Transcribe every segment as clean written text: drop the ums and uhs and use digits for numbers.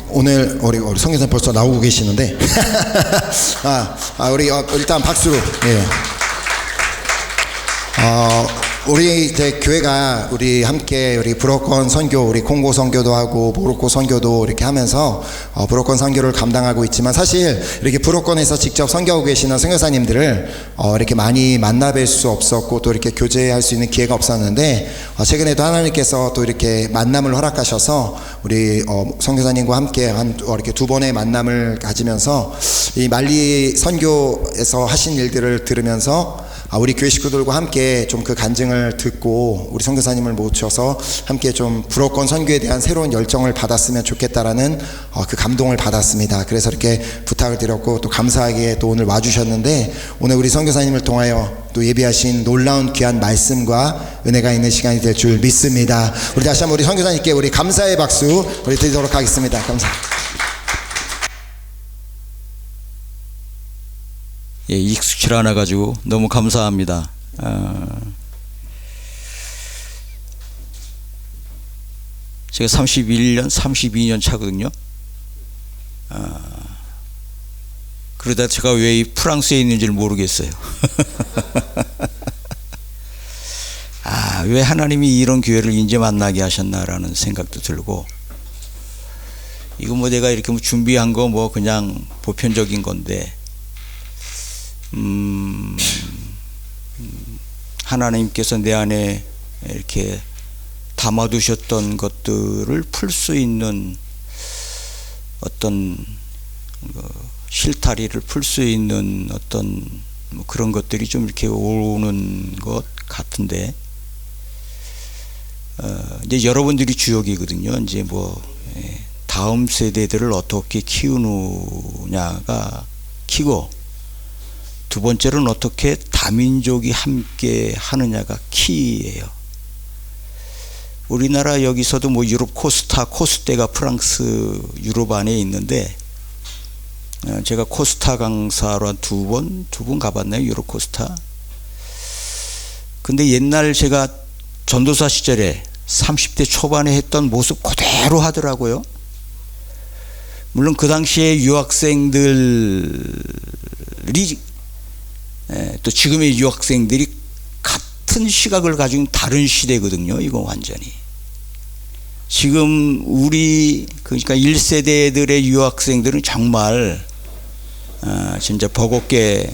오늘 우리 성교사님 벌써 나오고 계시는데 우리 일단 박수로. 예. 우리 이제 교회가 우리 함께 우리 브로건 선교, 우리 콩고 선교도 하고 모로코 선교도 이렇게 하면서 브로건 선교를 감당하고 있지만, 사실 이렇게 브로건에서 직접 선교하고 계시는 선교사님들을 이렇게 많이 만나뵐 수 없었고 또 이렇게 교제할 수 있는 기회가 없었는데, 최근에도 하나님께서 또 이렇게 만남을 허락하셔서 우리 선교사님과 함께 이렇게 두 번의 만남을 가지면서 이 말리 선교에서 하신 일들을 들으면서 우리 교회 식구들과 함께 좀 그 간증을 듣고 우리 선교사님을 모셔서 함께 좀 브로건 선교에 대한 새로운 열정을 받았으면 좋겠다라는 그 감동을 받았습니다. 그래서 이렇게 부탁을 드렸고 또 감사하게 또 오늘 와주셨는데, 오늘 우리 선교사님을 통하여 또 예비하신 놀라운 귀한 말씀과 은혜가 있는 시간이 될 줄 믿습니다. 우리 다시 한번 우리 선교사님께 우리 감사의 박수 우리 드리도록 하겠습니다. 감사합니다. 예, 익숙치 않아 가지고 너무 감사합니다. 제가 31년, 32년 차거든요. 그러다 제가 왜 이 프랑스에 있는지를 모르겠어요. 왜 하나님이 이런 기회를 이제 만나게 하셨나라는 생각도 들고, 이거 뭐 내가 이렇게 준비한 거 뭐 그냥 보편적인 건데, 하나님께서 내 안에 이렇게 담아두셨던 것들을 풀 수 있는 어떤 실타리를 풀 수 있는 어떤 뭐 그런 것들이 좀 이렇게 오는 것 같은데, 이제 여러분들이 주역이거든요. 이제 뭐 다음 세대들을 어떻게 키우느냐가 키고, 두 번째로는 어떻게 다민족이 함께 하느냐가 키예요. 우리나라 여기서도 뭐 유럽 코스타가 프랑스 유럽 안에 있는데, 제가 코스타 강사로 한 두 번 가봤나요? 유럽 코스타. 근데 옛날 제가 전도사 시절에 30대 초반에 했던 모습 그대로 하더라고요. 물론 그 당시에 유학생들이 또 지금의 유학생들이 같은 시각을 가지고 다른 시대거든요. 이거 완전히. 지금 우리 그러니까 1세대들의 유학생들은 정말 진짜 버겁게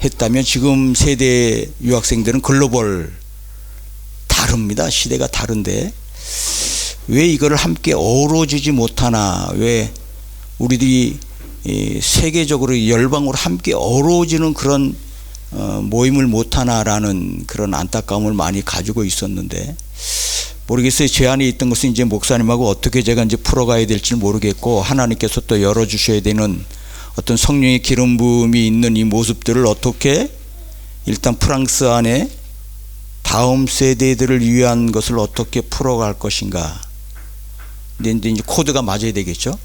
했다면, 지금 세대 유학생들은 글로벌 다릅니다. 시대가 다른데 왜 이거를 함께 어우러지지 못하나, 왜 우리들이 세계적으로 열방으로 함께 어우러지는 그런 모임을 못하나라는 그런 안타까움을 많이 가지고 있었는데, 모르겠어요. 제 안에 있던 것은 이제 목사님하고 어떻게 제가 이제 풀어가야 될지 모르겠고, 하나님께서 또 열어주셔야 되는 어떤 성령의 기름 부음이 있는 이 모습들을 어떻게 일단 프랑스 안에 다음 세대들을 위한 것을 어떻게 풀어갈 것인가. 근데 이제 코드가 맞아야 되겠죠.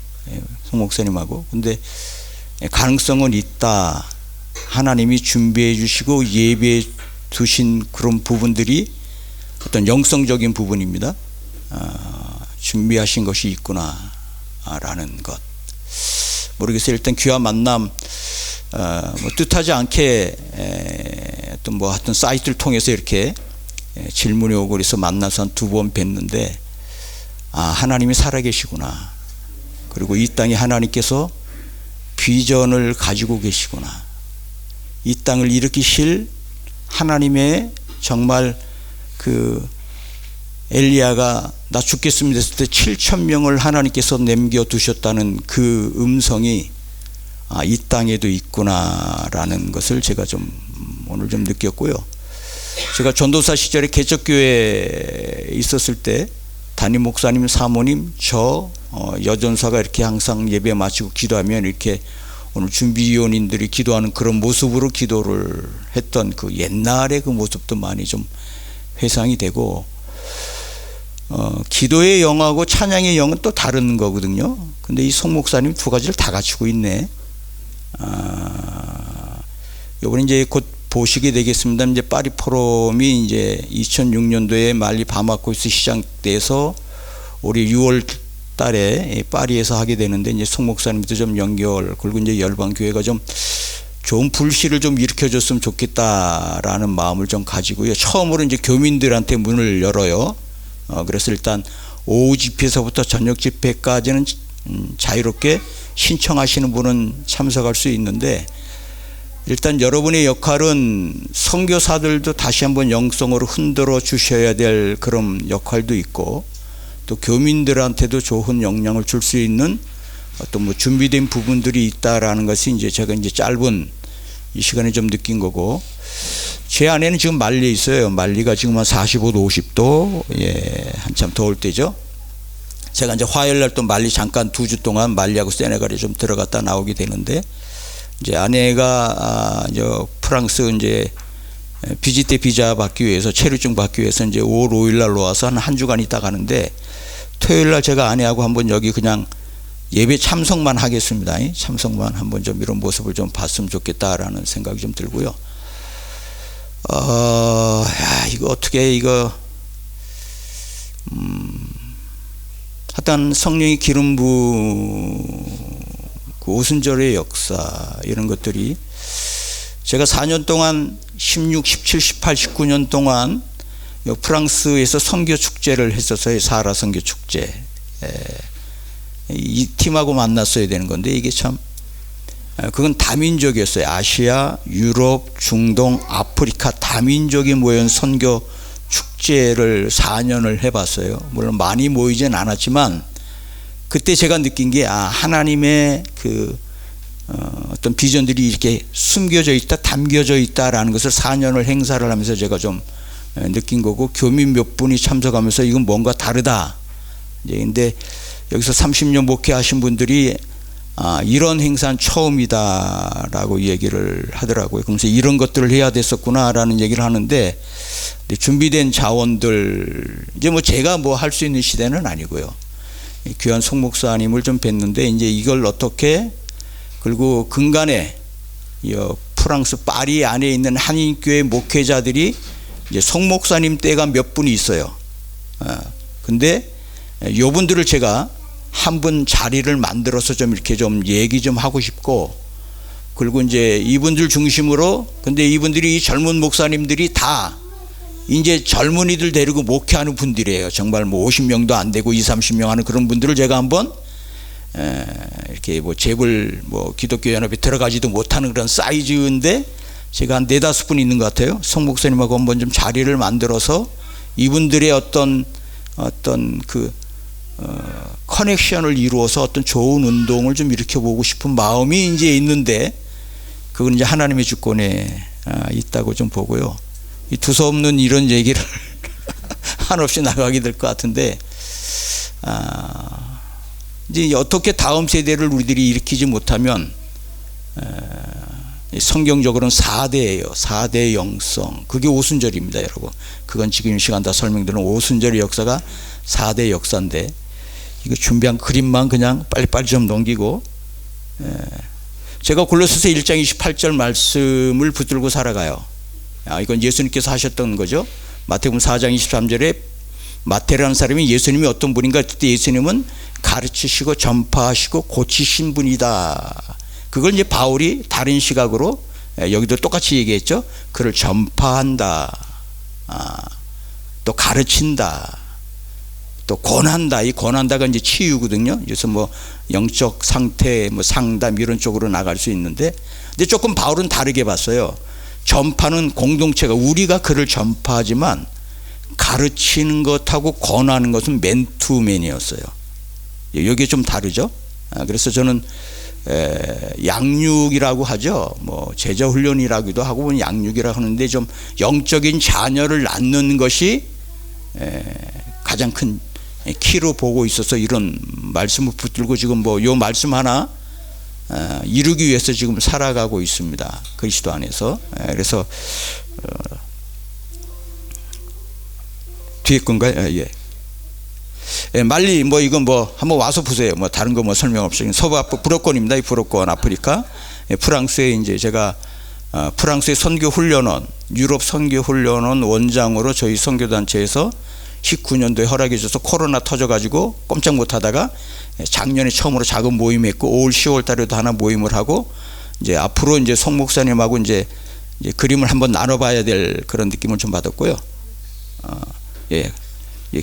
송 목사님하고. 근데 가능성은 있다. 하나님이 준비해 주시고 예비해 두신 그런 부분들이 어떤 영성적인 부분입니다. 준비하신 것이 있구나 라는 것. 모르겠어요. 일단 귀한 만남, 뭐 뜻하지 않게 어떤 뭐 하여튼 사이트를 통해서 이렇게 질문이 오고 그래서 만나서 한 두 번 뵀는데, 하나님이 살아계시구나. 그리고 이 땅에 하나님께서 비전을 가지고 계시구나. 이 땅을 일으키실 하나님의 정말 그 엘리야가 나 죽겠습니다 했을 때 7,000명을 하나님께서 남겨두셨다는 그 음성이 이 땅에도 있구나라는 것을 제가 좀 오늘 좀 느꼈고요. 제가 전도사 시절에 개척교회에 있었을 때 담임 목사님, 사모님, 저 여전사가 이렇게 항상 예배 마치고 기도하면 이렇게 오늘 준비위원님들이 기도하는 그런 모습으로 기도를 했던 그 옛날의 그 모습도 많이 좀 회상이 되고, 기도의 영하고 찬양의 영은 또 다른 거거든요. 근데 이 송 목사님 두 가지를 다 갖추고 있네. 요번에 이제 곧 보시게 되겠습니다. 이제 파리 포럼이 이제 2006년도에 말리 바마코에서 시작돼서 올해 6월 달에 이 파리에서 하게 되는데 이제 송 목사님도 좀 연결 그리고 이제 열방 교회가 좀 좋은 불씨를 좀 일으켜줬으면 좋겠다라는 마음을 좀 가지고요. 처음으로 이제 교민들한테 문을 열어요. 그래서 일단 오후 집회에서부터 저녁 집회까지는 자유롭게 신청하시는 분은 참석할 수 있는데 일단 여러분의 역할은 선교사들도 다시 한번 영성으로 흔들어 주셔야 될 그런 역할도 있고 또 교민들한테도 좋은 영향을 줄 수 있는 어떤 뭐 준비된 부분들이 있다라는 것이 이제 제가 이제 짧은 이 시간에 좀 느낀 거고 제 안에는 지금 만리 있어요. 만리가 지금 한 45도 50도 예 한참 더울 때죠. 제가 이제 화요일 날 또 만리 잠깐 2주 동안 만리하고 세네갈에 좀 들어갔다 나오게 되는데 이제 아내가 이제 프랑스 이제 비지트 비자 받기 위해서 체류증 받기 위해서 이제 5월 5일 날 와서 한 주간 있다 가는데 토요일 날 제가 아내하고 한번 여기 그냥 예배 참석만 하겠습니다. 참석만 한번 좀 이런 모습을 좀 봤으면 좋겠다라는 생각이 좀 들고요. 이거 어떻게 이거 하여튼 성령의 기름 그 오순절의 역사 이런 것들이 제가 4년 동안 16, 17, 18, 19년 동안 프랑스에서 선교 축제를 했었어요. 사하라 선교 축제. 이 팀하고 만났어야 되는 건데 이게 참 그건 다민족이었어요. 아시아, 유럽, 중동, 아프리카 다민족이 모인 선교 축제를 4년을 해봤어요. 물론 많이 모이진 않았지만 그때 제가 느낀 게 하나님의 그 어떤 비전들이 이렇게 숨겨져 있다, 담겨져 있다라는 것을 4년을 행사를 하면서 제가 좀 느낀 거고 교민 몇 분이 참석하면서 이건 뭔가 다르다. 근데 여기서 30년 목회하신 분들이 이런 행사는 처음이다라고 얘기를 하더라고요. 그러면서 이런 것들을 해야 됐었구나라는 얘기를 하는데 준비된 자원들 이제 뭐 제가 뭐 할 수 있는 시대는 아니고요. 귀한 송 목사님을 좀 뵀는데 이제 이걸 어떻게 그리고 근간에 프랑스 파리 안에 있는 한인교회 목회자들이 이제 송 목사님 때가 몇 분이 있어요. 근데 요분들을 제가 한 분 자리를 만들어서 좀 이렇게 좀 얘기 좀 하고 싶고 그리고 이제 이분들 중심으로 근데 이분들이 이 젊은 목사님들이 다 이제 젊은이들 데리고 목회하는 분들이에요. 정말 뭐 50명도 안 되고 20, 30명 하는 그런 분들을 제가 한번 이렇게 뭐 재벌 뭐 기독교 연합에 들어가지도 못하는 그런 사이즈인데 제가 한 4-5분 있는 것 같아요. 송 목사님하고 한번 좀 자리를 만들어서 이분들의 어떤 그 커넥션을 이루어서 어떤 좋은 운동을 좀 일으켜보고 싶은 마음이 이제 있는데 그건 이제 하나님의 주권에 있다고 좀 보고요. 이 두서없는 이런 얘기를 한없이 나가게 될 것 같은데 이제 어떻게 다음 세대를 우리들이 일으키지 못하면 성경적으로는 4대예요. 4대 영성. 그게 오순절입니다, 여러분. 그건 지금 이 시간 다 설명드리는 오순절의 역사가 4대 역사인데 이거 준비한 그림만 그냥 빨리빨리 좀 넘기고 제가 골로새서 1장 28절 말씀을 붙들고 살아가요. 이건 예수님께서 하셨던 거죠. 마태복음 4장 23절에 마태라는 사람이 예수님이 어떤 분인가 그때 예수님은 가르치시고 전파하시고 고치신 분이다. 그걸 이제 바울이 다른 시각으로 여기도 똑같이 얘기했죠. 그를 전파한다. 또 가르친다. 또 권한다. 이 권한다가 이제 치유거든요. 그래서 뭐 영적 상태, 뭐 상담 이런 쪽으로 나갈 수 있는데, 근데 조금 바울은 다르게 봤어요. 전파는 공동체가 우리가 그를 전파하지만 가르치는 것하고 권하는 것은 맨투맨이었어요. 여기 좀 다르죠. 그래서 저는 양육이라고 하죠. 뭐 제자 훈련이라기도 하고 양육이라고 하는데 좀 영적인 자녀를 낳는 것이 가장 큰 키로 보고 있어서 이런 말씀을 붙들고 지금 뭐 요 말씀 하나 이루기 위해서 지금 살아가고 있습니다. 그리스도 안에서. 그래서 뒤에 건가요? 예. 말리 뭐 이건 뭐 한번 와서 보세요. 뭐 다른 거 뭐 설명 없이 서부 브로콘입니다. 이 브로콘 아프리카. 프랑스에 이제 제가 프랑스의 선교 훈련원, 유럽 선교 훈련원 원장으로 저희 선교 단체에서 19년도에 허락해줘서 코로나 터져가지고 꼼짝 못하다가 작년에 처음으로 작은 모임했고 5월 10월 달에도 하나 모임을 하고 이제 앞으로 이제 송 목사님하고 이제 그림을 한번 나눠봐야 될 그런 느낌을 좀 받았고요. 예,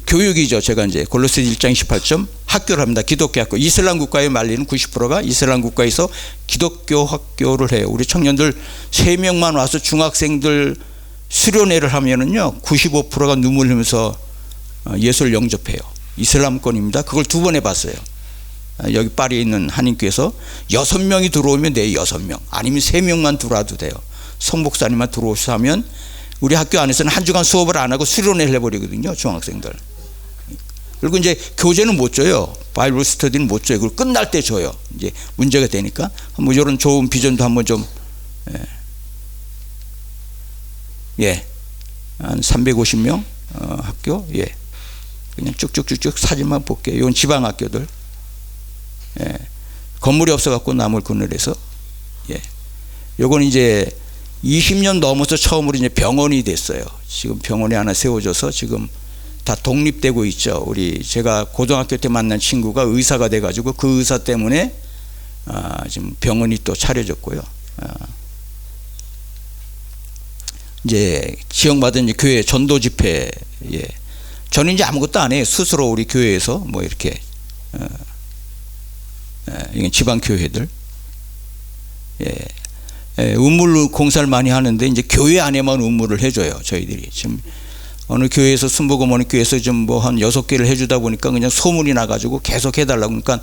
교육이죠. 제가 이제 골로새서 1장 28점 학교를 합니다. 기독교 학교. 이슬람 국가의 말리는 90%가 이슬람 국가에서 기독교 학교를 해요. 우리 청년들 3명만 와서 중학생들 수련회를 하면은요 95%가 눈물 흘리면서 예수를 영접해요. 이슬람권입니다. 그걸 2번 해봤어요. 여기 파리에 있는 한인교에서 6명이 들어오면 돼. 6명 아니면 3명만 들어와도 돼요. 송 목사님만 들어오셔서 하면 우리 학교 안에서는 한 주간 수업을 안 하고 수련회를 해버리거든요. 중학생들. 그리고 이제 교재는 못 줘요. 바이블 스터디는 못 줘요. 그리고 끝날 때 줘요. 이제 문제가 되니까 뭐 이런 좋은 비전도 한번 좀 한 350명 학교 그냥 쭉쭉쭉쭉 사진만 볼게요. 이건 지방 학교들. 건물이 없어갖고 나물 그늘에서 요건 이제 20년 넘어서 처음으로 이제 병원이 됐어요. 지금 병원이 하나 세워져서 지금 다 독립되고 있죠. 우리 제가 고등학교 때 만난 친구가 의사가 돼가지고 그 의사 때문에 지금 병원이 또 차려졌고요. 이제 지역마다 이제 교회 전도 집회, 저는 이제 아무것도 안 해요. 스스로 우리 교회에서 뭐 이렇게 이건 지방 교회들, 우물 공사를 많이 하는데 이제 교회 안에만 우물을 해줘요. 저희들이 지금 어느 교회에서 순복음 어느 교회에서 좀 뭐 한 6개를 해주다 보니까 그냥 소문이 나가지고 계속 해달라고 그러니까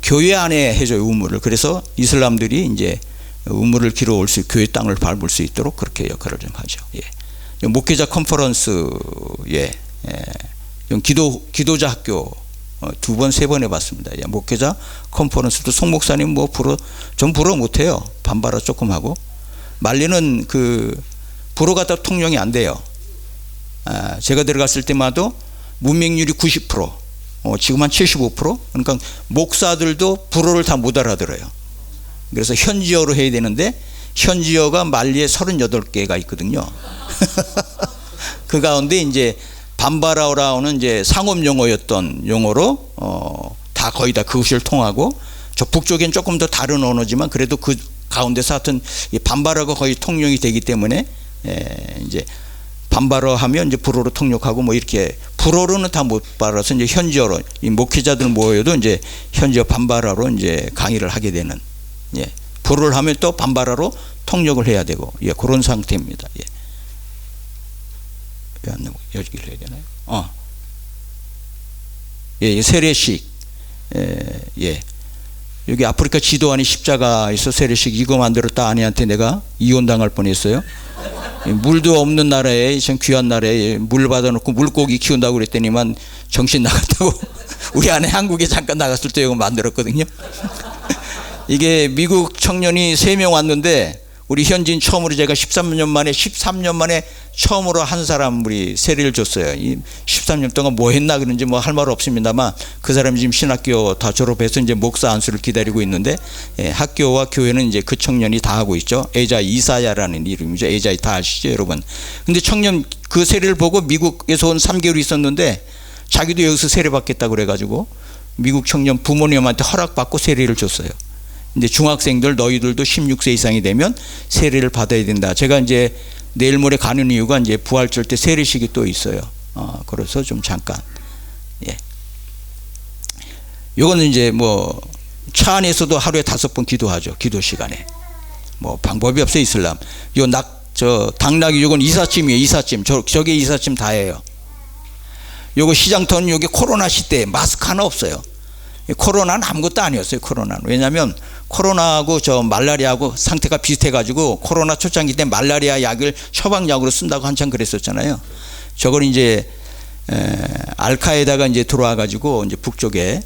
교회 안에 해줘요 우물을. 그래서 이슬람들이 이제 우물을 길어올 수 교회 땅을 밟을 수 있도록 그렇게 역할을 좀 하죠. 목회자 컨퍼런스, 기도자 학교 2번 3번 해봤습니다. 목회자 컨퍼런스도 송 목사님 뭐 전 불어 못해요. 반발어 조금 하고 말리는 그 불어 갖다 통용이 안 돼요. 제가 들어갔을 때마다 문맹률이 90%, 지금 한 75%. 그러니까 목사들도 불어를 다 못 알아들어요. 그래서 현지어로 해야 되는데 현지어가 말리에 38개가 있거든요. 그 가운데 이제 반바라오라는 이제 상업 용어였던 용어로 다 거의 다 그것을 통하고 저 북쪽엔 조금 더 다른 언어지만 그래도 그 가운데서 하여튼 반바라가 거의 통용이 되기 때문에 이제 반바라 하면 이제 불어로 통역하고 뭐 이렇게 불어로는 다 못 받아서 이제 현지어로 이 목회자들 모여도 이제 현지어 반바라로 이제 강의를 하게 되는 불어를 하면 또 반바라로 통역을 해야 되고 그런 상태입니다. 여기를 해야 되나요? 세례식. 여기 아프리카 지도 안에 십자가에서 세례식 이거 만들었다 아내한테 내가 이혼당할 뻔했어요. 물도 없는 나라에 참 귀한 나라에 물 받아놓고 물고기 키운다고 그랬더니만 정신 나갔다고 우리 아내 한국에 잠깐 나갔을 때 이거 만들었거든요. 이게 미국 청년이 3명 왔는데 우리 현지인 처음으로 제가 13년 만에 처음으로 한 사람 우리 세례를 줬어요. 이 13년 동안 뭐 했나 그런지 뭐 할 말 없습니다만 그 사람이 지금 신학교 다 졸업해서 이제 목사 안수를 기다리고 있는데 학교와 교회는 이제 그 청년이 다 하고 있죠. 에자이 이사야라는 이름이죠. 에자이 다 아시죠 여러분. 근데 청년 그 세례를 보고 미국에서 온 3개월 있었는데 자기도 여기서 세례 받겠다고 그래가지고 미국 청년 부모님한테 허락받고 세례를 줬어요. 근데 중학생들 너희들도 16세 이상이 되면 세례를 받아야 된다. 제가 이제 내일 모레 가는 이유가 이제 부활절 때 세례식이 또 있어요. 그래서 좀 잠깐. 요거는 이제 뭐 차 안에서도 하루에 5번 기도하죠. 기도 시간에. 뭐 방법이 없어요 이슬람. 당나귀 요건 이삿짐이에요. 이삿짐. 저게 이삿짐 다예요. 요거 시장터는 여기 코로나 시대에 마스크 하나 없어요. 코로나는 아무것도 아니었어요. 코로나는. 왜냐하면 코로나하고 저 말라리아하고 상태가 비슷해가지고 코로나 초창기 때 말라리아 약을 처방약으로 쓴다고 한참 그랬었잖아요. 저걸 이제 알카에다가 이제 들어와가지고 이제 북쪽에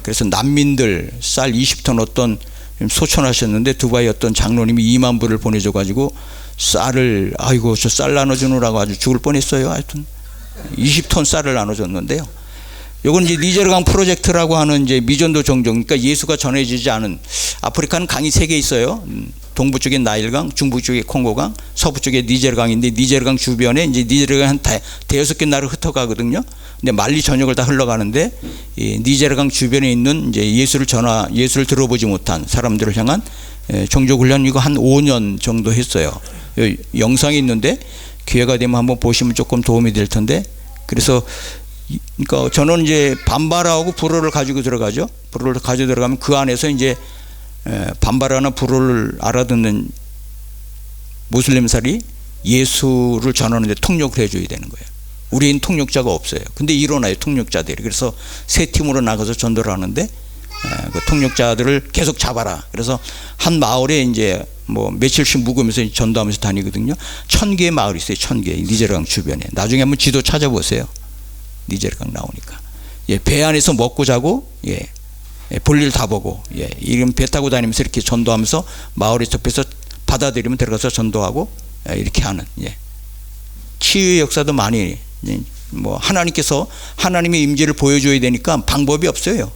그래서 난민들 쌀 20톤 어떤 소천하셨는데 두바이 어떤 장로님이 2만 불을 보내줘가지고 쌀을 아이고 저 쌀 나눠주느라고 아주 죽을 뻔했어요. 하여튼 20톤 쌀을 나눠줬는데요. 요건 이제 니제르강 프로젝트라고 하는 이제 미전도 종종, 그러니까 예수가 전해지지 않은 아프리카는 강이 3개 있어요. 동부 쪽에 나일강, 중부 쪽에 콩고강, 서부 쪽에 니제르강인데 니제르강 주변에 이제 니제르강 한 대여섯 개 나라로 흩어가거든요. 근데 말리 전역을 다 흘러가는데 이 니제르강 주변에 있는 이제 예수를 들어보지 못한 사람들을 향한 종족 훈련 이거 한 5년 정도 했어요. 영상이 있는데 기회가 되면 한번 보시면 조금 도움이 될 텐데, 그래서 그러니까 저는 이제 반바라하고 불어를 가지고 들어가죠. 불어를 가지고 들어가면 그 안에서 이제 반바라나 불어를 알아듣는 무슬림살이 예수를 전하는데 통역을 해줘야 되는 거예요. 우리는 통역자가 없어요. 근데 일어나요, 통역자들이. 그래서 세 팀으로 나가서 전도를 하는데 그 통역자들을 계속 잡아라. 그래서 한 마을에 이제 뭐 며칠씩 묵으면서 전도하면서 다니거든요. 1000개의 마을이 있어요. 1000개. 니제르강 주변에. 나중에 한번 지도 찾아보세요. 니제르강 나오니까. 예, 배 안에서 먹고 자고, 예, 볼일 다 보고, 예, 이런 배 타고 다니면서 이렇게 전도하면서 마을에 접해서 받아들이면 들어가서 전도하고, 예, 이렇게 하는, 예. 치유의 역사도 많이, 예, 뭐 하나님께서 하나님의 임재를 보여줘야 되니까 방법이 없어요.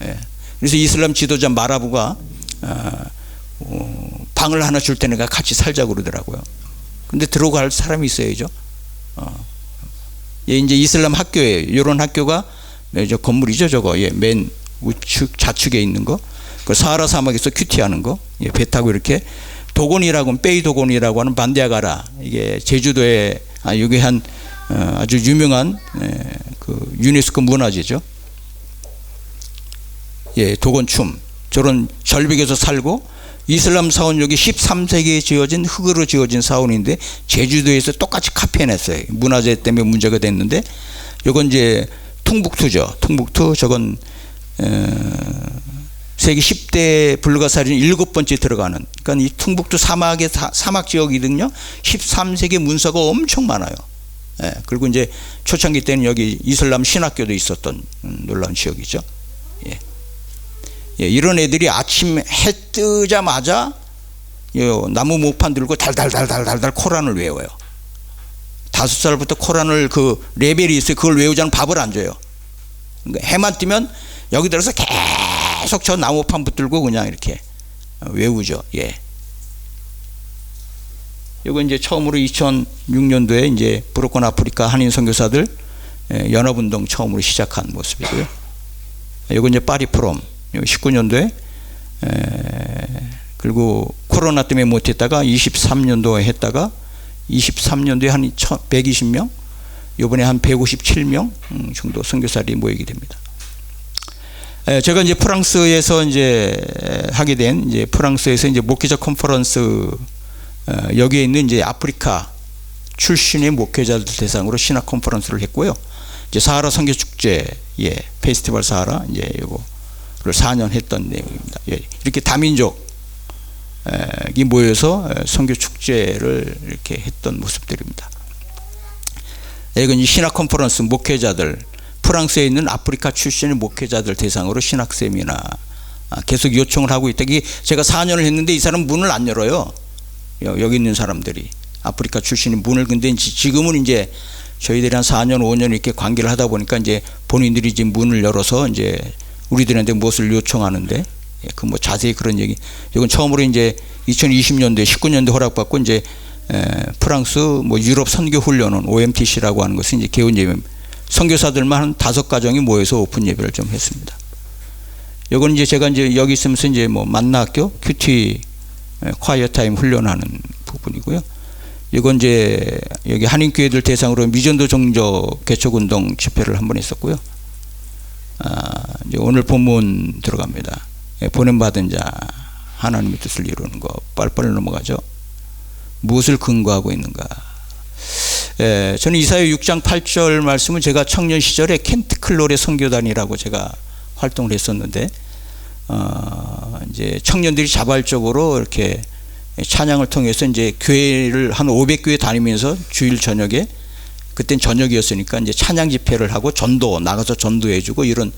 예. 그래서 이슬람 지도자 마라부가 방을 하나 줄 테니까 같이 살자고 그러더라고요. 근데 들어갈 사람이 있어야죠. 예, 이제 이슬람 학교예요. 이런 학교가 저 건물이죠, 저거. 예, 맨 우측 좌측에 있는 거. 그 사하라 사막에서 큐티하는 거. 예, 배 타고 이렇게 도곤이라고 빼이 도곤이라고 하는 반디아가라. 이게 제주도에 여기 한 아주 유명한 그 유네스코 문화재죠. 예, 도곤춤. 저런 절벽에서 살고 이슬람 사원 여기 13세기에 지어진 흙으로 지어진 사원인데 제주도에서 똑같이 카피해냈어요. 문화재 때문에 문제가 됐는데 이건 이제 퉁북투죠. 퉁북투 저건 세계 10대 불가사리 7번째 들어가는, 그러니까 이 퉁북투 사막의 사막 지역이거든요. 13세기 문서가 엄청 많아요. 예, 그리고 이제 초창기 때는 여기 이슬람 신학교도 있었던 놀라운 지역이죠. 예. 예, 이런 애들이 아침 해 뜨자마자 나무 목판 들고 달달달달달달 코란을 외워요. 5살부터 코란을 그 레벨이 있어요. 그걸 외우자는 밥을 안 줘요. 그러니까 해만 뜨면 여기 들어서 계속 저 나무판 붙들고 그냥 이렇게 외우죠. 예. 이거 이제 처음으로 2006년도에 이제 브로큰 아프리카 한인 선교사들 연합운동 처음으로 시작한 모습이고요. 이거 이제 파리 프롬 19년도에 그리고 코로나 때문에 못했다가 23년도에 했다가 23년도에 한 120명, 이번에 한 157명 정도 선교사들이 모이게 됩니다. 제가 이제 프랑스에서 이제 하게 된 이제 프랑스에서 이제 목회자 컨퍼런스 여기에 있는 이제 아프리카 출신의 목회자들 대상으로 신학 컨퍼런스를 했고요. 이제 사하라 선교 축제, 예, 페스티벌 사하라 이제 이거를 4년 했던 내용입니다. 예, 이렇게 다민족이 모여서 선교 축제를 이렇게 했던 모습들입니다. 이건 이제 신학 컨퍼런스 목회자들, 프랑스에 있는 아프리카 출신의 목회자들 대상으로 신학 세미나 계속 요청을 하고 있다. 제가 4년을 했는데 이 사람 문을 안 열어요. 여기 있는 사람들이 아프리카 출신의 문을, 근데 지금은 이제 저희들이 한 4년 5년 이렇게 관계를 하다 보니까 이제 본인들이 이제 문을 열어서 이제 우리들한테 무엇을 요청하는데, 그 뭐 자세히 그런 얘기, 이건 처음으로 이제 2020년도에 19년도 허락받고 이제 프랑스 뭐 유럽 선교 훈련원 OMTC라고 하는 것은 이제 개원 예배 선교사들만 한 5가정이 모여서 오픈 예배를 좀 했습니다. 이건 이제 제가 이제 여기 있으면서 이제 뭐 만나학교 큐티 콰이어 타임 훈련하는 부분이고요. 이건 이제 여기 한인교회들 대상으로 미전도 종족 개척운동 집회를 한번 했었고요. 이제 오늘 본문 들어갑니다. 보냄받은 자 하나님의 뜻을 이루는 거 빨리빨리 넘어가죠. 무엇을 근거하고 있는가? 저는 이사야 6장 8절 말씀은 제가 청년 시절에 켄트 클롤의 선교단이라고 제가 활동을 했었는데, 이제 청년들이 자발적으로 이렇게 찬양을 통해서 이제 교회를 한 500교회 다니면서 주일 저녁에, 그땐 저녁이었으니까 이제 찬양 집회를 하고 전도 나가서 전도해주고 이런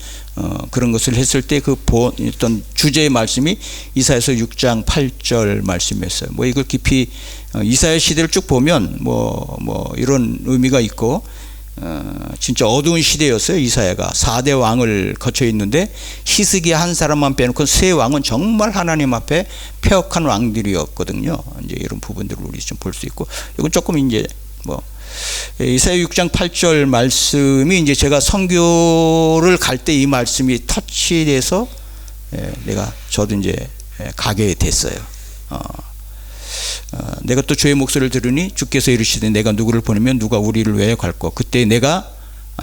그런 것을 했을 때 그 어떤 주제의 말씀이 이사야서 6장 8절 말씀이었어요. 뭐 이걸 깊이 이사야 시대를 쭉 보면 뭐 이런 의미가 있고, 진짜 어두운 시대였어요. 이사야가 4대 왕을 거쳐 있는데 히스기야 한 사람만 빼놓고 세 왕은 정말 하나님 앞에 폐역한 왕들이었거든요. 이제 이런 부분들을 우리 좀 볼 수 있고, 이건 조금 이제 뭐 이사야 6장 8절 말씀이 이제 제가 선교를 갈 때 이 말씀이 터치돼서 저도 이제 가게 됐어요. 내가 또 주의 목소리를 들으니 주께서 이르시되 내가 누구를 보내면 누가 우리를 위하여 갈꼬 그때 내가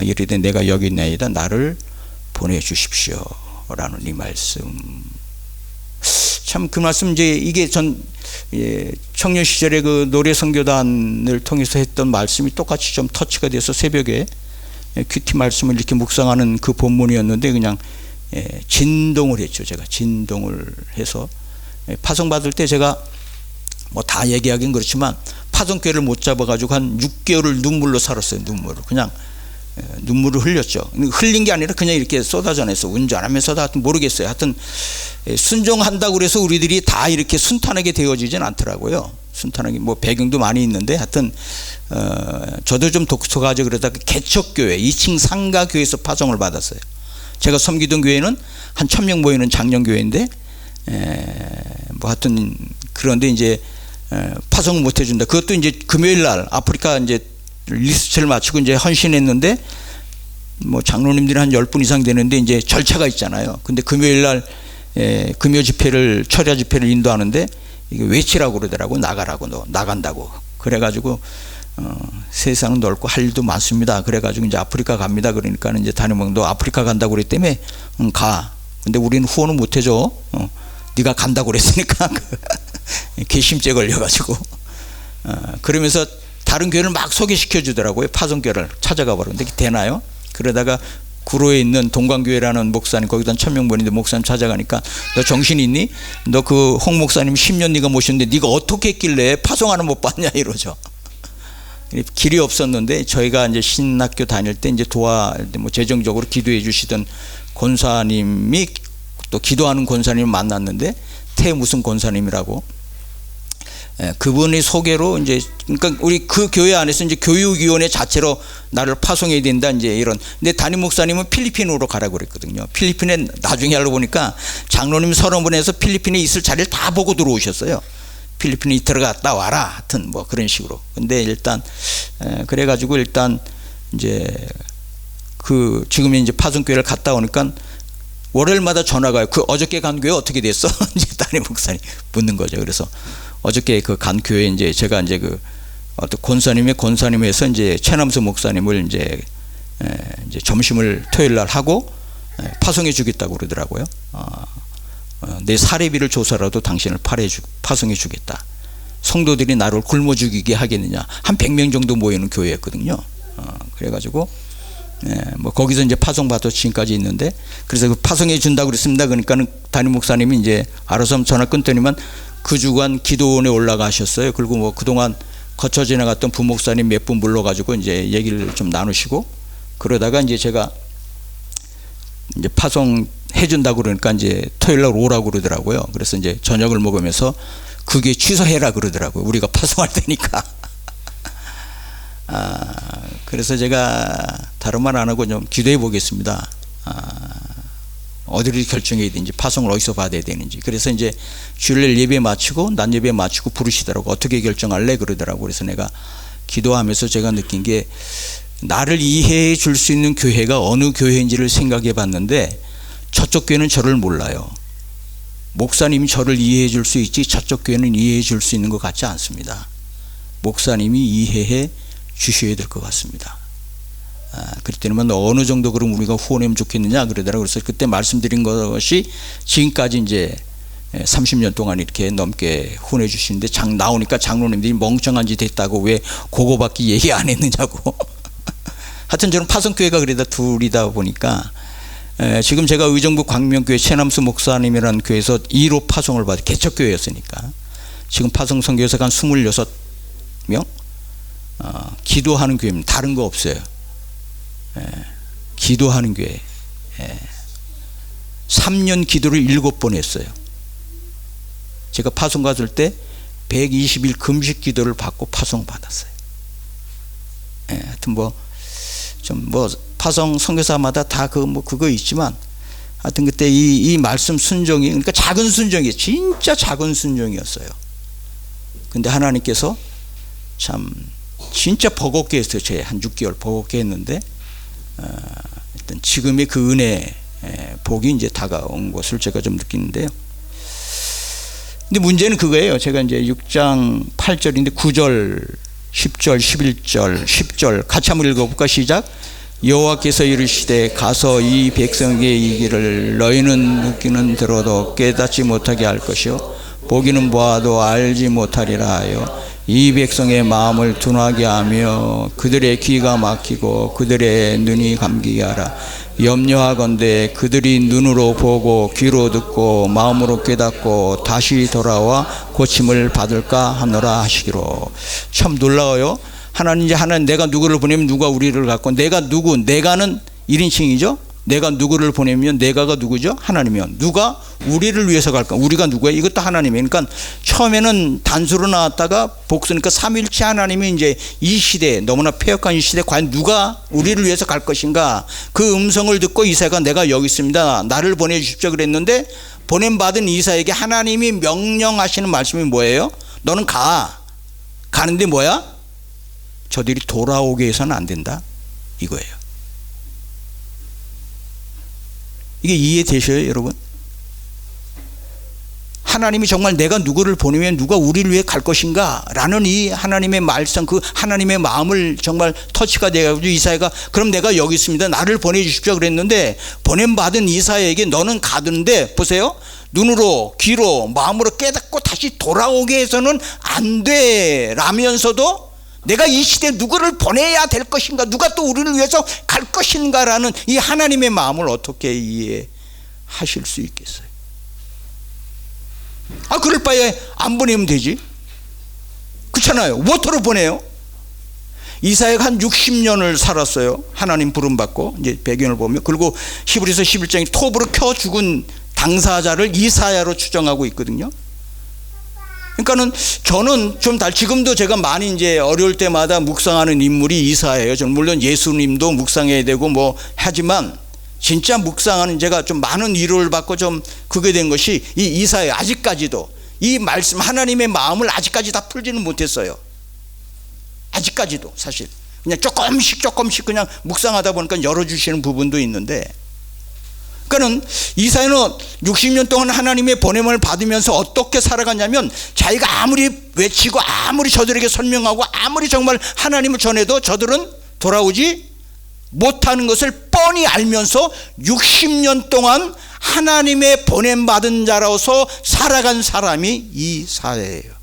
이르되 내가 여기 있나이다 나를 보내주십시오 라는 이 말씀. 참 그 말씀 이제 이게 전 청년 시절에 그 노래 선교단을 통해서 했던 말씀이 똑같이 좀 터치가 돼서 새벽에 큐티 말씀을 이렇게 묵상하는 그 본문이었는데 그냥 진동을 했죠. 제가 진동을 해서 파송 받을 때 제가 뭐 다 얘기하긴 그렇지만 파송교회를 못 잡아가지고 한 6개월을 눈물로 살았어요. 눈물을 그냥 눈물을 흘렸죠. 흘린 게 아니라 그냥 이렇게 쏟아져 냈어. 운전하면서도 하여튼 모르겠어요. 하여튼 순종한다고 그래서 우리들이 다 이렇게 순탄하게 되어지진 않더라고요. 순탄하게 뭐 배경도 많이 있는데 하여튼 저도 좀 독특하죠. 그러다가 개척교회 2층 상가교회에서 파송을 받았어요. 제가 섬기던 교회는 한 1000명 모이는 작년교회인데 뭐 하여튼 그런데 이제 파송을 못 해준다. 그것도 이제 금요일 날 아프리카 이제 리스트를 마치고 이제 헌신했는데 뭐 장로님들이 한 10분 이상 되는데 이제 절차가 있잖아요. 근데 금요일 날 금요 집회를 철야 집회를 인도하는데 이게 외치라고 그러더라고. 나가라고. 너 나간다고. 그래가지고 세상은 넓고 할 일도 많습니다. 그래가지고 이제 아프리카 갑니다. 그러니까 이제 담임목사님 너 아프리카 간다고 그랬다며. 가. 근데 우리는 후원은 못 해줘. 네가 간다고 그랬으니까 개심죄 걸려가지고 그러면서 다른 교회를 막 소개시켜 주더라고요. 파송교회를 찾아가 버려. 근데 되나요? 그러다가 구로에 있는 동광교회라는 목사님 거기다 1000명 모이는데 목사님 찾아가니까 너 정신 있니? 너 그 홍 목사님 10년 네가 모셨는데 네가 어떻게 했길래 파송 하나 못 받냐 이러죠. 길이 없었는데 저희가 이제 신학교 다닐 때 이제 뭐 재정적으로 기도해 주시던 권사님이 또 기도하는 권사님을 만났는데 태 무슨 권사님이라고 그분의 소개로 이제 그러니까 우리 그 교회 안에서 이제 교육위원회 자체로 나를 파송해야 된다 이제 이런. 근데 담임 목사님은 필리핀으로 가라고 그랬거든요. 필리핀에 나중에 알고 보니까 장로님 30분에서 필리핀에 있을 자리를 다 보고 들어오셨어요. 필리핀에 들어갔다 와라 하여튼 뭐 그런 식으로. 근데 일단 그래가지고 일단 이제 그 지금 이제 파송교회를 갔다 오니까 월요일마다 전화가 와요. 그 어저께 간 교회 어떻게 됐어? 이제 담임 목사님 묻는 거죠. 그래서 어저께 그 간 교회 이제 제가 이제 그 어떤 권사님에서 이제 최남수 목사님을 이제 점심을 토요일 날 하고 파송해 주겠다고 그러더라고요. 내 사례비를 줘서라도 당신을 파송해 주겠다. 성도들이 나를 굶어 죽이게 하겠느냐. 한 100명 정도 모이는 교회였거든요. 그래가지고 뭐 거기서 이제 파송 받아 지금까지 있는데 그래서 그 파송해 준다고 그랬습니다. 그러니까는 담임 목사님이 이제 알아서 전화 끊더니만 그 주간 기도원에 올라가셨어요. 그리고 뭐 그동안 거쳐 지나갔던 부목사님 몇 분 불러가지고 이제 얘기를 좀 나누시고 그러다가 이제 제가 이제 파송 해준다고 그러니까 이제 토요일 날 오라고 그러더라고요. 그래서 이제 저녁을 먹으면서 그게 취소해라 그러더라고요. 우리가 파송할 테니까. 그래서 제가 다른 말 안 하고 좀 기도해 보겠습니다. 어디를 결정해야 되는지 파송을 어디서 받아야 되는지. 그래서 이제 주일날 예배 마치고 낮 예배 마치고 부르시더라고. 어떻게 결정할래 그러더라고. 그래서 내가 기도하면서 제가 느낀 게 나를 이해해 줄 수 있는 교회가 어느 교회인지를 생각해 봤는데 저쪽 교회는 저를 몰라요. 목사님이 저를 이해해 줄 수 있지 저쪽 교회는 이해해 줄 수 있는 것 같지 않습니다. 목사님이 이해해 주셔야 될 것 같습니다. 그때는 어느 정도 그럼 우리가 후원하면 좋겠느냐 그러더라고요. 그래서 그때 말씀드린 것이 지금까지 이제 30년 동안 이렇게 넘게 후원해 주시는데 나오니까 장로님들이 멍청한 짓 했다고 왜 그거밖에 얘기 안 했느냐고. 하여튼 저는 파송교회가 그래다 둘이다 보니까 지금 제가 의정부 광명교회 최남수 목사님이라는 교회에서 2로 파송을 받은 개척교회였으니까 지금 파송 선교사가 한 26명 기도하는 교회입니다. 다른 거 없어요. 기도하는 교회. 3년 기도를 7번 했어요. 제가 파송 갔을 때 120일 금식 기도를 받고 파송 받았어요. 하여튼 뭐 좀 뭐 파송 선교사마다 다 그거 있지만 하여튼 그때 이 말씀 순종이, 그러니까 작은 순종이, 진짜 작은 순종이었어요. 근데 하나님께서 참 진짜 버겁게 했어요. 제 한 6개월 버겁게 했는데 일단 지금의 그 은혜 복이 이제 다가온 것을 제가 좀 느끼는데요. 근데 문제는 그거예요. 제가 이제 6장 8절인데 9절, 10절, 11절, 10절 같이 한번 읽어볼까? 시작. 여호와께서 이르시되 가서 이 백성에게 이기를 너희는 듣기는 들어도 깨닫지 못하게 할 것이요 보기는 보아도 알지 못하리라 하여 이 백성의 마음을 둔하게 하며 그들의 귀가 막히고 그들의 눈이 감기게 하라. 염려하건대 그들이 눈으로 보고 귀로 듣고 마음으로 깨닫고 다시 돌아와 고침을 받을까 하노라 하시기로. 참 놀라워요. 하나님 내가 누구를 보내면 누가 우리를 갖고, 내가는 1인칭이죠. 내가 누구를 보내면 내가가 누구죠? 하나님이요. 누가 우리를 위해서 갈까? 우리가 누구예요? 이것도 하나님이에요. 그러니까 처음에는 단수로 나왔다가 복수니까 삼위일체 하나님이 이제 이 시대에, 너무나 폐역한 이 시대에 과연 누가 우리를 위해서 갈 것인가? 그 음성을 듣고 이사야가 내가 여기 있습니다, 나를 보내주십시오 그랬는데, 보냄받은 이사야에게 하나님이 명령하시는 말씀이 뭐예요? 너는 가는데 뭐야? 저들이 돌아오게 해서는 안 된다, 이거예요. 이게 이해되셔요, 여러분? 하나님이 정말 내가 누구를 보내면 누가 우리를 위해 갈 것인가 라는 이 하나님의 말씀, 그 하나님의 마음을 정말 터치가 돼가지고 이사야가 그럼 내가 여기 있습니다, 나를 보내주십시오 그랬는데, 보냄받은 이사야에게 너는 가는데 보세요, 눈으로 귀로 마음으로 깨닫고 다시 돌아오게 해서는 안 돼 라면서도 내가 이 시대에 누구를 보내야 될 것인가, 누가 또 우리를 위해서 갈 것인가 라는 이 하나님의 마음을 어떻게 이해하실 수 있겠어요? 그럴 바에 안 보내면 되지. 그렇잖아요. 뭐터로 보내요? 이사야가 한 60년을 살았어요. 하나님 부름받고. 이제 배경을 보면, 그리고 히브리서 11장에 톱으로 켜 죽은 당사자를 이사야로 추정하고 있거든요. 그러니까는 저는 좀 지금도 제가 많이 이제 어려울 때마다 묵상하는 인물이 이사야예요. 저는 물론 예수님도 묵상해야 되고 뭐 하지만 진짜 묵상하는, 제가 좀 많은 위로를 받고 좀 그게 된 것이 이 이사야. 아직까지도 이 말씀, 하나님의 마음을 아직까지 다 풀지는 못했어요. 아직까지도 사실 그냥 조금씩 그냥 묵상하다 보니까 열어주시는 부분도 있는데, 그러니까는 이사야는 60년 동안 하나님의 보냄을 받으면서 어떻게 살아갔냐면, 자기가 아무리 외치고 아무리 저들에게 설명하고 아무리 정말 하나님을 전해도 저들은 돌아오지 못하는 것을 뻔히 알면서 60년 동안 하나님의 보냄받은 자로서 살아간 사람이 이사야예요.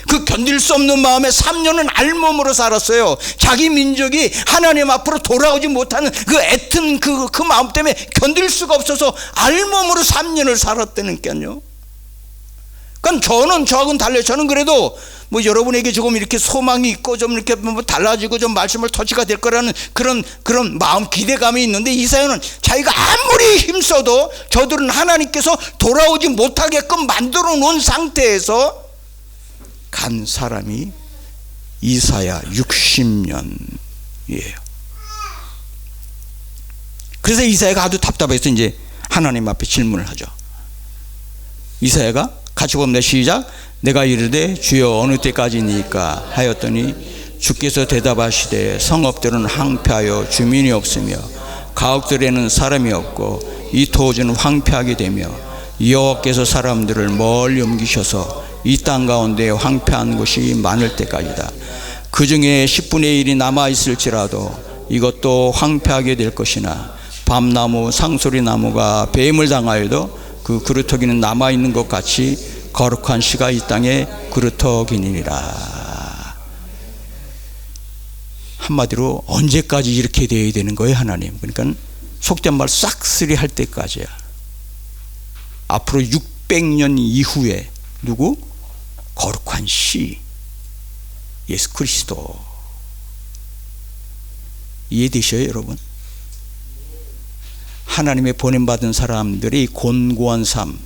그 견딜 수 없는 마음에 3년은 알몸으로 살았어요. 자기 민족이 하나님 앞으로 돌아오지 못하는 그 애튼 그 마음 때문에 견딜 수가 없어서 알몸으로 3년을 살았다니까요. 그러니까 저하고는 달라요. 저는 그래도 뭐 여러분에게 조금 이렇게 소망이 있고 좀 이렇게 뭐 달라지고 좀 말씀을 터치가 될 거라는 그런 마음, 기대감이 있는데, 이사야는 자기가 아무리 힘써도 저들은 하나님께서 돌아오지 못하게끔 만들어 놓은 상태에서 간 사람이 이사야 60년이에요. 그래서 이사야가 아주 답답해서 이제 하나님 앞에 질문을 하죠. 이사야가 같이 봅니다. 시작. 내가 이르되 주여 어느 때까지니까 하였더니 주께서 대답하시되 성읍들은 황폐하여 주민이 없으며 가옥들에는 사람이 없고 이 토지는 황폐하게 되며 여호와께서 사람들을 멀리 옮기셔서 이 땅 가운데 황폐한 곳이 많을 때까지다. 그 중에 10분의 1이 남아있을지라도 이것도 황폐하게 될 것이나 밤나무 상소리나무가 뱀을 당하여도 그 그루터기는 남아있는 것 같이 거룩한 씨가 이 땅에 그루터기니라. 한마디로 언제까지 이렇게 돼야 되는 거예요, 하나님? 그러니까 속된 말 싹쓸이 할 때까지야. 앞으로 600년 이후에 누구? 거룩한 씨 예수 그리스도. 이해되셔요, 여러분? 하나님의 보냄받은 사람들이 곤고한 삶.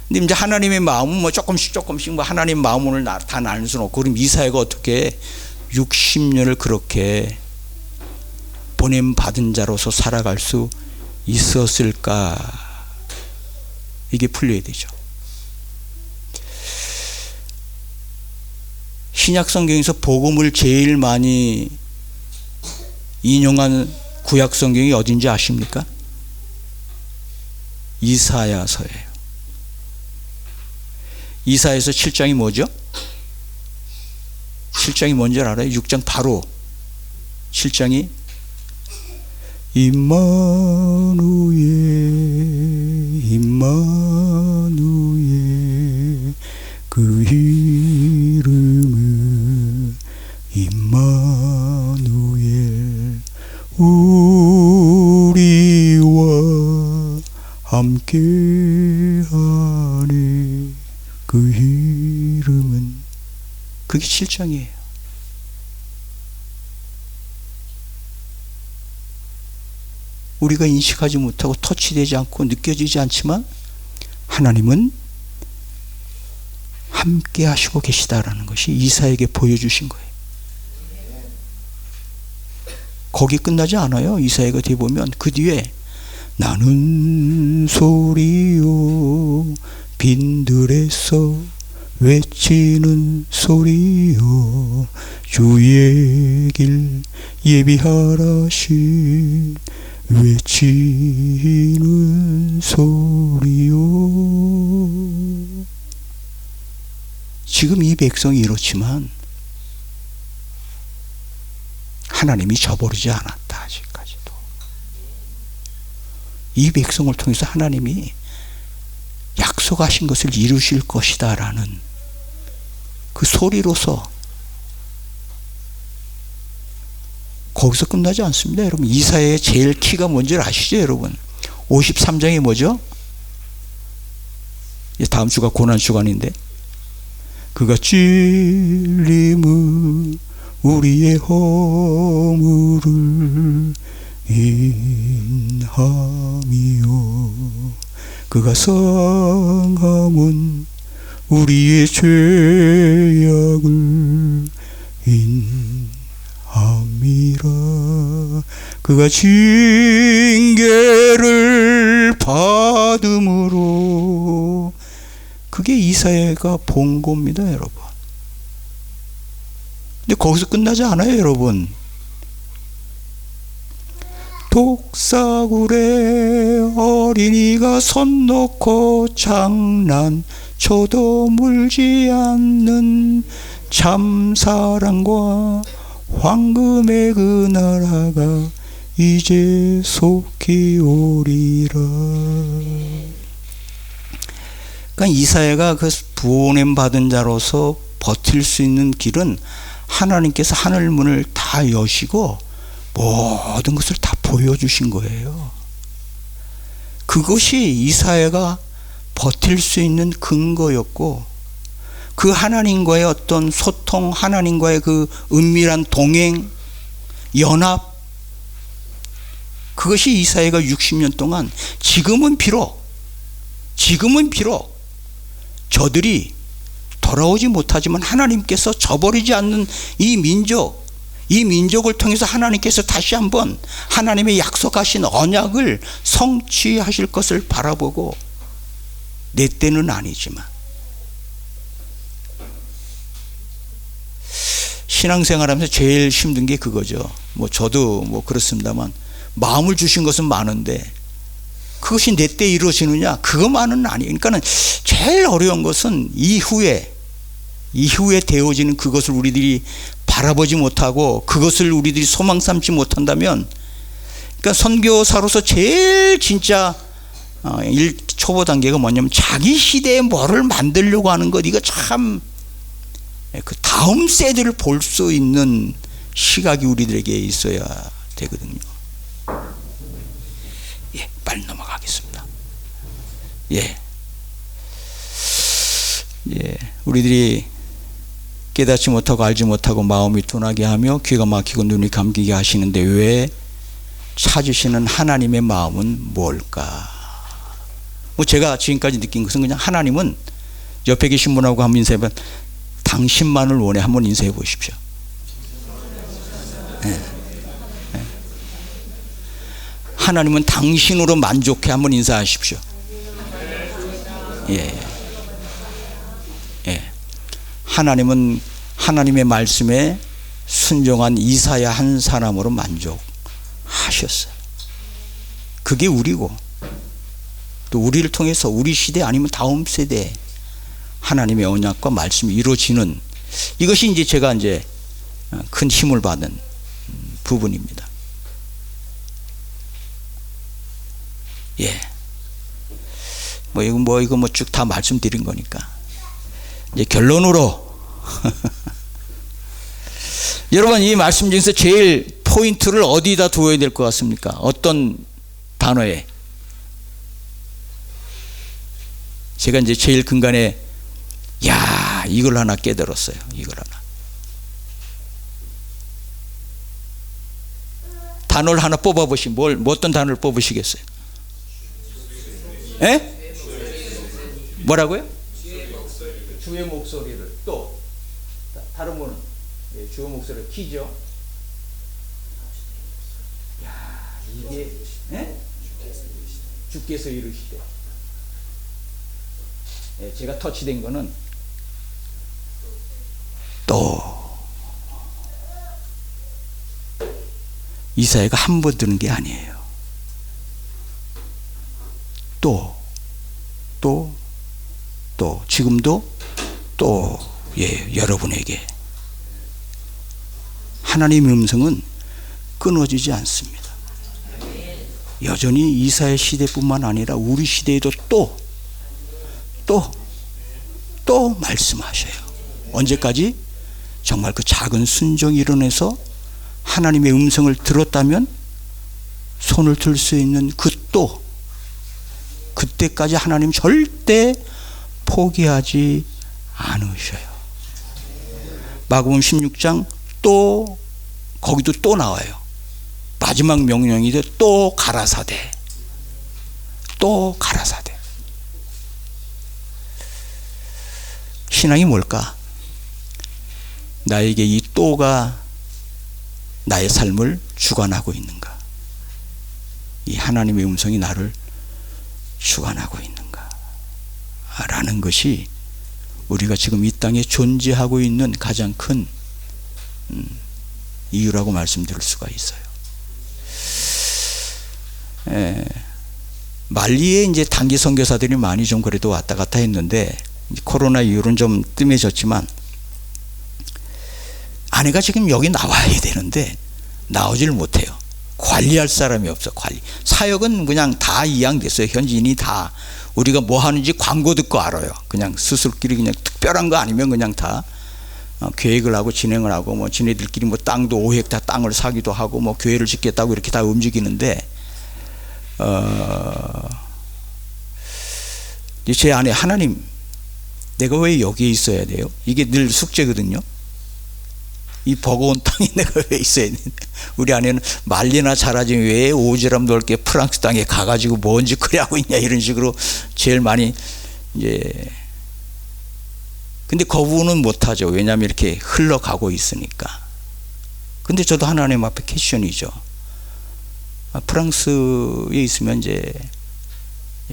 근데 이제 하나님의 마음은 뭐 조금씩 뭐 하나님 마음을 다 나눌 수는 없고, 그럼 이사야가 어떻게 60년을 그렇게 보냄 받은 자로서 살아갈 수 있었을까? 이게 풀려야 되죠. 신약 성경에서 복음을 제일 많이 인용한 구약 성경이 어딘지 아십니까? 이사야서예요. 이사야서 7장이 뭐죠? 7장이 뭔지 알아요? 6장 바로 7장이 임마누엘 임마누엘 그 이름은 임마누엘 우리와 함께하네 그 이름은 그게 7장이에요. 우리가 인식하지 못하고 터치되지 않고 느껴지지 않지만 하나님은 함께 하시고 계시다라는 것이 이사에게 보여주신 거예요. 거기 끝나지 않아요. 이사야가 뒤에 보면 그 뒤에 나는 소리요 빈들에서 외치는 소리요 주의 길 예비하라신 외치는 소리요. 지금 이 백성이 이렇지만 하나님이 저버리지 않았다. 아직까지도 이 백성을 통해서 하나님이 약속하신 것을 이루실 것이다 라는 그 소리로서 거기서 끝나지 않습니다. 여러분 이사야의 제일 키가 뭔지 아시죠? 여러분 53장이 뭐죠? 다음 주가 고난주간인데 그가 찔림은 우리의 허물을 인함이요 그가 상함은 우리의 죄악을 인함이라 그가 징계를 받음으로 그게 이사야가 본 겁니다, 여러분. 근데 거기서 끝나지 않아요, 여러분. 독사굴에 어린이가 손 놓고 장난쳐도 물지 않는 참사랑과 황금의 그 나라가 이제 속히 오리라. 그러니까 이사야가 그 부호냄 받은 자로서 버틸 수 있는 길은 하나님께서 하늘 문을 다 여시고 모든 것을 다 보여주신 거예요. 그것이 이사야가 버틸 수 있는 근거였고 그 하나님과의 어떤 소통, 하나님과의 그 은밀한 동행, 연합, 그것이 이사야가 60년 동안 지금은 비록 저들이 돌아오지 못하지만 하나님께서 저버리지 않는 이 민족을 통해서 하나님께서 다시 한번 하나님의 약속하신 언약을 성취하실 것을 바라보고 내 때는 아니지만 신앙생활하면서 제일 힘든 게 그거죠. 뭐 저도 뭐 그렇습니다만 마음을 주신 것은 많은데 그것이 내 때 이루어지느냐? 그것만은 아니에요. 그러니까는 제일 어려운 것은 이후에 되어지는 그것을 우리들이 바라보지 못하고 그것을 우리들이 소망 삼지 못한다면, 그러니까 선교사로서 제일 진짜 초보 단계가 뭐냐면 자기 시대에 뭐를 만들려고 하는 것, 이거 참 그 다음 세대를 볼 수 있는 시각이 우리들에게 있어야 되거든요. 예, 빨리 넘어가겠습니다. 예, 우리들이 깨닫지 못하고 알지 못하고 마음이 둔하게 하며 귀가 막히고 눈이 감기게 하시는데 왜 찾으시는 하나님의 마음은 뭘까? 뭐 제가 지금까지 느낀 것은 그냥 하나님은 옆에 계신 분하고 한번 인사해보면 당신만을 원해. 한번 인사해 보십시오. 네. 네. 하나님은 당신으로 만족해. 한번 인사하십시오. 예. 예. 하나님은 하나님의 말씀에 순종한 이사야 한 사람으로 만족하셨어요. 그게 우리고, 또 우리를 통해서 우리 시대 아니면 다음 세대에 하나님의 언약과 말씀이 이루어지는, 이것이 이제 제가 이제 큰 힘을 받은 부분입니다. 예. 이거 쭉 다 말씀드린 거니까. 이제 결론으로. 여러분, 이 말씀 중에서 제일 포인트를 어디다 두어야 될 것 같습니까? 어떤 단어에? 제가 이제 제일 근간에, 이걸 하나 깨달았어요. 이걸 하나. 단어를 하나 뽑아보시면 어떤 단어를 뽑으시겠어요? 예? 뭐라고요? 주의 목소리를. 또 다른 거는 주의 목소리를 키죠. 이게 주께서 이르시되. 제가 터치된 거는 또. 이사야가 한 번 드는 게 아니에요. 또 지금도 또 여러분에게 하나님의 음성은 끊어지지 않습니다. 여전히 이사야 시대뿐만 아니라 우리 시대에도 또 말씀하셔요. 언제까지? 정말 그 작은 순종이 일어나서 하나님의 음성을 들었다면 손을 들 수 있는 그때까지 하나님 절대 포기하지 않으셔요. 마가복음 16장 거기도 또 나와요. 마지막 명령이 또 가라사대. 신앙이 뭘까? 나에게 이 또가 나의 삶을 주관하고 있는가? 이 하나님의 음성이 나를 주관하고 있는가? 라는 것이 우리가 지금 이 땅에 존재하고 있는 가장 큰 이유라고 말씀드릴 수가 있어요. 말리에 이제 단기 선교사들이 많이 좀 그래도 왔다 갔다 했는데, 코로나 이후로는 좀 뜸해졌지만, 아내가 지금 여기 나와야 되는데 나오질 못해요. 관리할 사람이 없어. 사역은 그냥 다 이양됐어요. 현지인이 다. 우리가 뭐 하는지 광고 듣고 알아요. 그냥 스스로끼리 그냥 특별한 거 아니면 그냥 다 계획을 하고 진행을 하고, 지네들끼리 땅도 5헥타 땅을 사기도 하고 교회를 짓겠다고 이렇게 다 움직이는데, 제 아내, 하나님, 내가 왜 여기에 있어야 돼요? 이게 늘 숙제거든요. 이 버거운 땅에 내가 왜 있어야 되는데, 우리 아내는 말리나 잘하지 왜 오지랖 넓게 프랑스 땅에 가가지고 뭔 짓거리 하고 있냐, 이런 식으로 제일 많이 근데 거부는 못하죠. 왜냐하면 이렇게 흘러가고 있으니까. 근데 저도 하나님 앞에 퀘스천이죠. 프랑스에 있으면 이제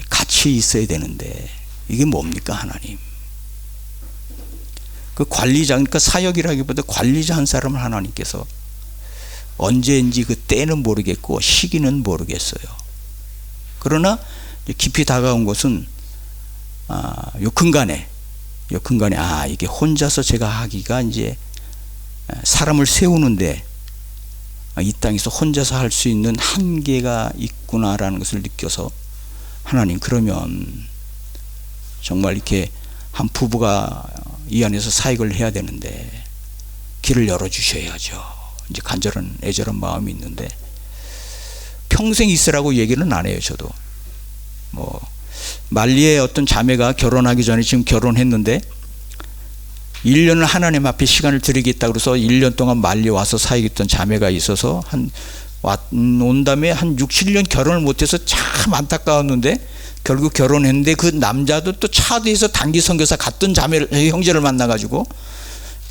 같이 있어야 되는데 이게 뭡니까, 하나님? 그 관리자, 그러니까 사역이라기보다 관리자 한 사람을 하나님께서 언제인지 그 때는 모르겠고 시기는 모르겠어요. 그러나 깊이 다가온 것은 요 근간에 이게 혼자서 제가 하기가 이제 사람을 세우는데 이 땅에서 혼자서 할 수 있는 한계가 있구나라는 것을 느껴서, 하나님, 그러면 정말 이렇게 한 부부가 이 안에서 사역을 해야 되는데 길을 열어주셔야죠. 이제 간절한 애절한 마음이 있는데, 평생 있으라고 얘기는 안 해요. 저도 말리의 어떤 자매가 결혼하기 전에 지금 결혼했는데 1년을 하나님 앞에 시간을 드리겠다 그래서 1년 동안 말리 와서 사역했던 자매가 있어서 온 다음에 한 6, 7년 결혼을 못해서 참 안타까웠는데, 결국 결혼했는데 그 남자도 또 차도에서 단기 선교사 갔던 형제를 만나가지고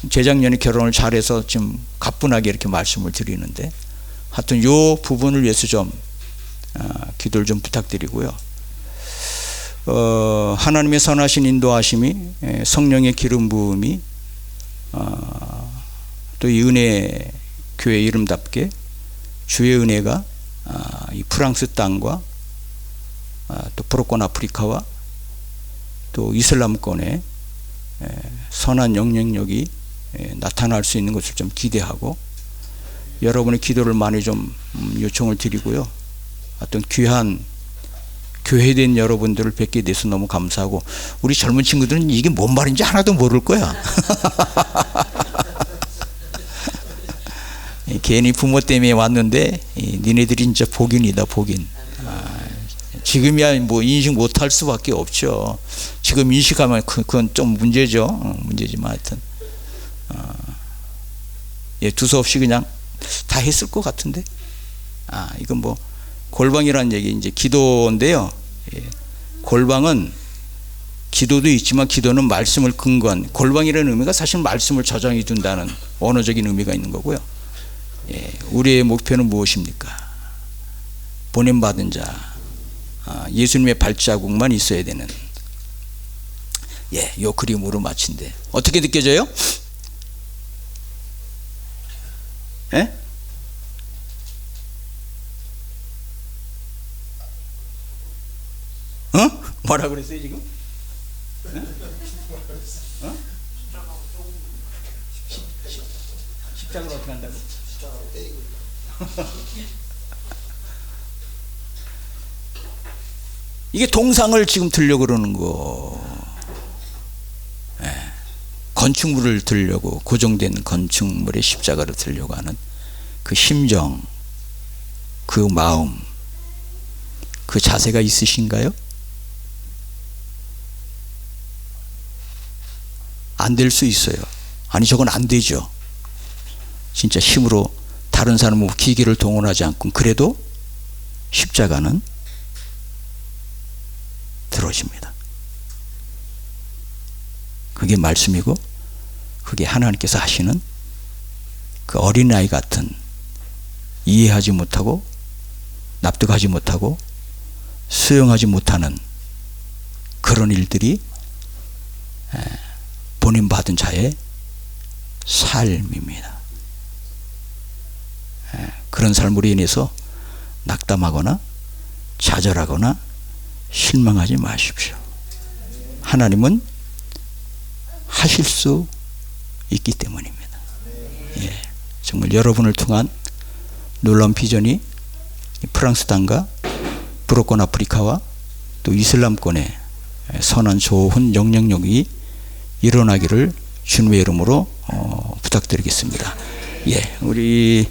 재작년에 결혼을 잘해서 지금 가뿐하게 이렇게 말씀을 드리는데, 하여튼 요 부분을 위해서 좀 기도를 좀 부탁드리고요. 하나님의 선하신 인도하심이, 성령의 기름 부음이, 또 이 은혜 교회 이름답게 주의 은혜가 이 프랑스 땅과 또 브로콘 아프리카와 또 이슬람권에 선한 영향력이 나타날 수 있는 것을 좀 기대하고, 여러분의 기도를 많이 좀 요청을 드리고요. 어떤 귀한 교회된 여러분들을 뵙게 돼서 너무 감사하고, 우리 젊은 친구들은 이게 뭔 말인지 하나도 모를 거야. 괜히 부모 때문에 왔는데 니네들이 진짜 복인이다, 복인. 지금이야 뭐 인식 못할 수밖에 없죠. 지금 인식하면 그건 좀 문제죠. 문제지만 하여튼 두서없이 그냥 다 했을 것 같은데. 이건 뭐 골방이라는 얘기 이제 기도인데요. 골방은 기도도 있지만 기도는 말씀을 근거한, 골방이라는 의미가 사실 말씀을 저장해 둔다는 언어적인 의미가 있는 거고요. 우리의 목표는 무엇입니까? 보냄받은 자, 예수님의 발자국만 있어야 되는, 요 그림으로 마친데 어떻게 느껴져요? 뭐라 그랬어요 지금? 십자가로 어떻게 한다고? 이게 동상을 지금 들려고 그러는 거. 건축물을 들려고, 고정된 건축물의 십자가를 들려고 하는 그 심정, 그 마음, 그 자세가 있으신가요? 안 될 수 있어요. 아니, 저건 안 되죠. 진짜 힘으로 다른 사람은 기계를 동원하지 않고, 그래도 십자가는 들어집니다. 그게 말씀이고, 그게 하나님께서 하시는 그 어린아이 같은, 이해하지 못하고 납득하지 못하고 수용하지 못하는 그런 일들이 보냄받은 자의 삶입니다. 그런 삶으로 인해서 낙담하거나 좌절하거나 실망하지 마십시오. 하나님은 하실 수 있기 때문입니다. 정말 여러분을 통한 놀라운 비전이 프랑스 땅과 브로콘 아프리카와 또 이슬람권에 선한 좋은 영향력이 일어나기를 주님의 이름으로 부탁드리겠습니다. 우리